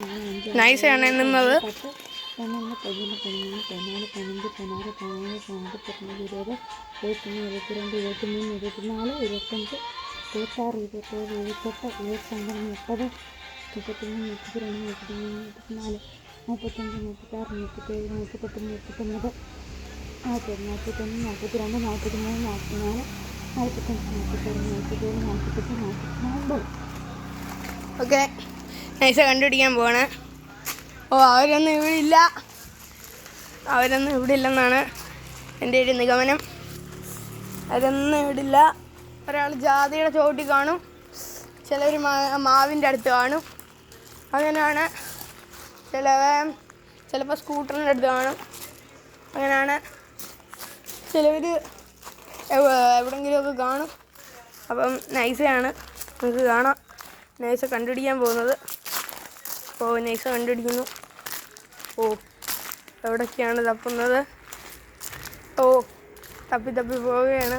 നൈസാണ് എണ്ണുന്നത്. 11, 11, 13, 14, 15, 16, 17, 18, 19, 20, 21, 22, 23, 24, 25, 26, 27, 28, 29, 30, 31, 32, 33, 34, 35, 36, 37, 38, 39, 40, 41, 42, 43, 44, 45, 46, 47, 48. ഓക്കെ, നൈസ കണ്ടുപിടിക്കാൻ പോവാണ്. അവരൊന്നും ഇവിടെ ഇല്ലെന്നാണ് എൻ്റെ ഒരു നിഗമനം. അവരൊന്നും ഇവിടെ ഇല്ല. ഒരാൾ ജാതിയുടെ ചോട്ടിൽ കാണും, ചിലർ മാവിൻ്റെ അടുത്ത് കാണും. അങ്ങനെയാണ്. ചിലപ്പോൾ സ്കൂട്ടറിൻ്റെ അടുത്ത് കാണും. അങ്ങനെയാണ്. ചിലവർ എവിടെയെങ്കിലുമൊക്കെ കാണും. അപ്പം നൈസയാണ് നമുക്ക് കാണാം. നൈസ കണ്ടുപിടിക്കാൻ പോകുന്നത്. നൈസ കണ്ടുപിടിക്കുന്നു. എവിടൊക്കെയാണ് തപ്പുന്നത്? തപ്പി പോവുകയാണ്.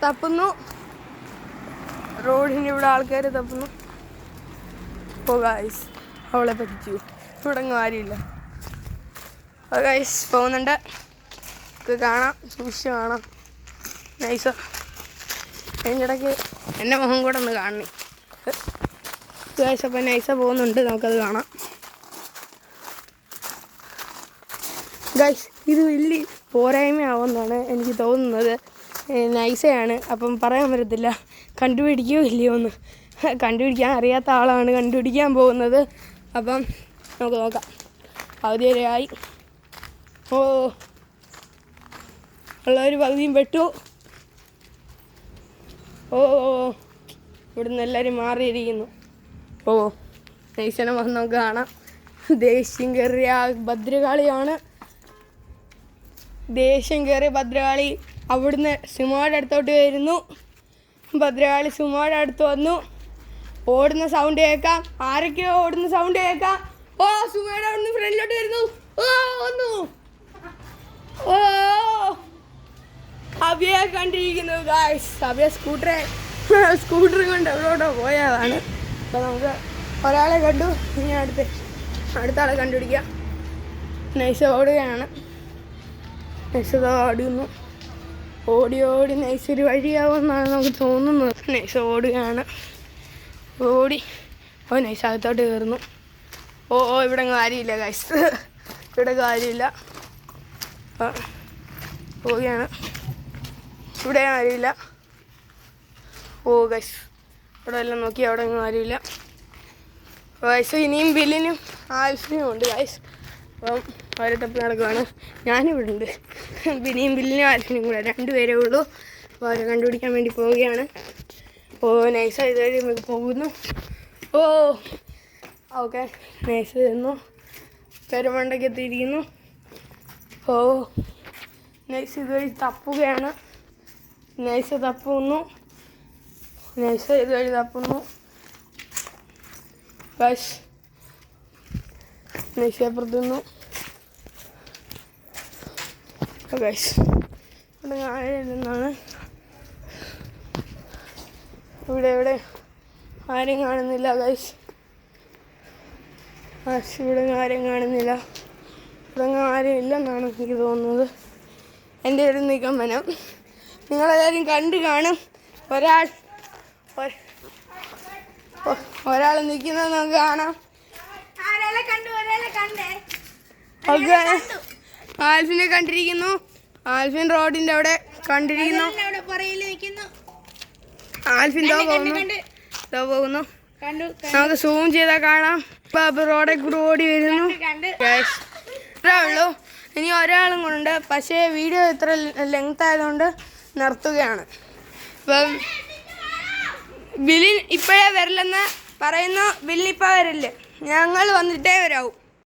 തപ്പുന്നു. റോഡിൻ്റെ ഇവിടെ ആൾക്കാർ തപ്പുന്നു. ഗായ്സ്, അവളെ പറ്റിച്ചു. ഇവിടെ ആരുമില്ല. ഗായ്സ് പോകുന്നുണ്ട്. കാണാം, സൂക്ഷിച്ച് കാണാം. നൈസ അതിനിടയ്ക്ക് എൻ്റെ മുഖം കൂടെ ഒന്ന് കാണണേ. ഗായ്സ്, അപ്പം നൈസ പോകുന്നുണ്ട്, നമുക്കത് കാണാം. ഗായ്സ്, ഇത് വലിയ പോരായ്മയാവുമെന്നാണ് എനിക്ക് തോന്നുന്നത്. നൈസയാണ്, അപ്പം പറയാൻ പറ്റത്തില്ല കണ്ടുപിടിക്കുകയോ ഇല്ലയോ എന്ന്. കണ്ടുപിടിക്കാൻ അറിയാത്ത ആളാണ് കണ്ടുപിടിക്കാൻ പോകുന്നത്. അപ്പം നമുക്ക് നോക്കാം. പകുതി വരെയായി. ഉള്ളൊരു പകുതിയും പെട്ടു. ഇവിടുന്ന് എല്ലാവരും മാറിയിരിക്കുന്നു. നൈസനെ വന്ന് നമുക്ക് കാണാം. ദേഷ്യം കയറിയ ഭദ്രകാളിയാണ്. ദേഷ്യം കയറിയ ഭദ്രകാളി അവിടുന്ന് സുമോയുടെ അടുത്തോട്ട് വരുന്നു. ഭദ്രകാളി സുമോയുടെ അടുത്ത് വന്നു. ഓടുന്ന സൗണ്ട് കേൾക്കാം. ആരൊക്കെയോ ഓടുന്ന സൗണ്ട് കേൾക്കാം. സുമോയുടെ അവിടുന്ന് ഫ്രണ്ടിലോട്ട് വരുന്നു. വന്നു. അഭിയെ കണ്ടിരിക്കുന്നു ഗായ്സ്. അഭിയ സ്കൂട്ടർ കൊണ്ട് എവിടെയോട്ടോ പോയതാണ്. അപ്പോൾ നമുക്ക് ഒരാളെ കണ്ടു. ഇനി അടുത്ത ആളെ കണ്ടുപിടിക്കാം. നൈസ ഓടുകയാണ്. നൈസ ഓടുന്നു. ഓടി നൈസ് ഒരു വഴിയാവുമെന്നാണ് നമുക്ക് തോന്നുന്നത്. നൈസ ഓടുകയാണ്. നൈസ് അകത്തോട്ട് കയറുന്നു. ഇവിടെ കാര്യമില്ല ഗൈസ്, ഇവിടെ കാര്യമില്ല. പോവുകയാണ്. ഇവിടെ കാര്യമില്ല. ഗൈസ്, ഇവിടെ എല്ലാം നോക്കി അവിടെ കാര്യമില്ല. ഗൈസ്, ഇനിയും ബില്ലിനും ആൽഫിനും ഉണ്ട് ഗൈസ്. അപ്പം അവരെ തപ്പി നടക്കുകയാണ്. ഞാനിവിടെ ഉണ്ട്. ബിനിയും ബില്ലിനും ആൽഫിനും കൂടെ 2 പേരേ ഉള്ളൂ. അപ്പോൾ അവരെ കണ്ടുപിടിക്കാൻ വേണ്ടി പോവുകയാണ്. നൈസ ഇതുവഴി നമുക്ക് പോകുന്നു. ഓക്കെ, നൈസ് ചെന്നു. പെരുമണ്ടയ്ക്ക് എത്തിയിരിക്കുന്നു. നൈസ് ഇതുവഴി തപ്പുകയാണ്. നൈസ് തപ്പുന്നു. ഗൈസ്, നൈസ് അപ്പുറത്തുന്നു. ഗൈസ്, ഇവിടെ ആരെന്നാണ് ഇവിടെ ആരും കാണുന്നില്ല ഗൈസ്. ഇവിടെ ആരും കാണുന്നില്ല. ഇവിടെ ആരും ഇല്ലെന്നാണ് എനിക്ക് തോന്നുന്നത്. എൻ്റെ ഒരു നിഗമനം. നിങ്ങളെല്ലാവരും കണ്ടു കാണും. ഒരാൾ നിൽക്കുന്നത് നമുക്ക് കാണാം. ആൽഫിനെ കണ്ടിരിക്കുന്നു. ആൽഫിൻ റോഡിൻ്റെ അവിടെ കണ്ടിരിക്കുന്നു. ആൽഫിൻ പോകുന്നു. നമുക്ക് സൂം ചെയ്താൽ കാണാം. റോഡെ കൂടെ ഓടി വരുന്നു. ഇത്രേ ഉള്ളൂ. ഇനി ഒരാളും കൊണ്ടുണ്ട്. പക്ഷേ വീഡിയോ ഇത്ര ലെങ്ത് ആയതുകൊണ്ട് നിർത്തുകയാണ്. ഇപ്പം ബിലിൻ ഇപ്പോഴേ വരില്ലെന്ന് പറയുന്നു. ബിലിൻ ഇപ്പോൾ വരില്ല. ഞങ്ങൾ വന്നിട്ടേ വരാവൂ.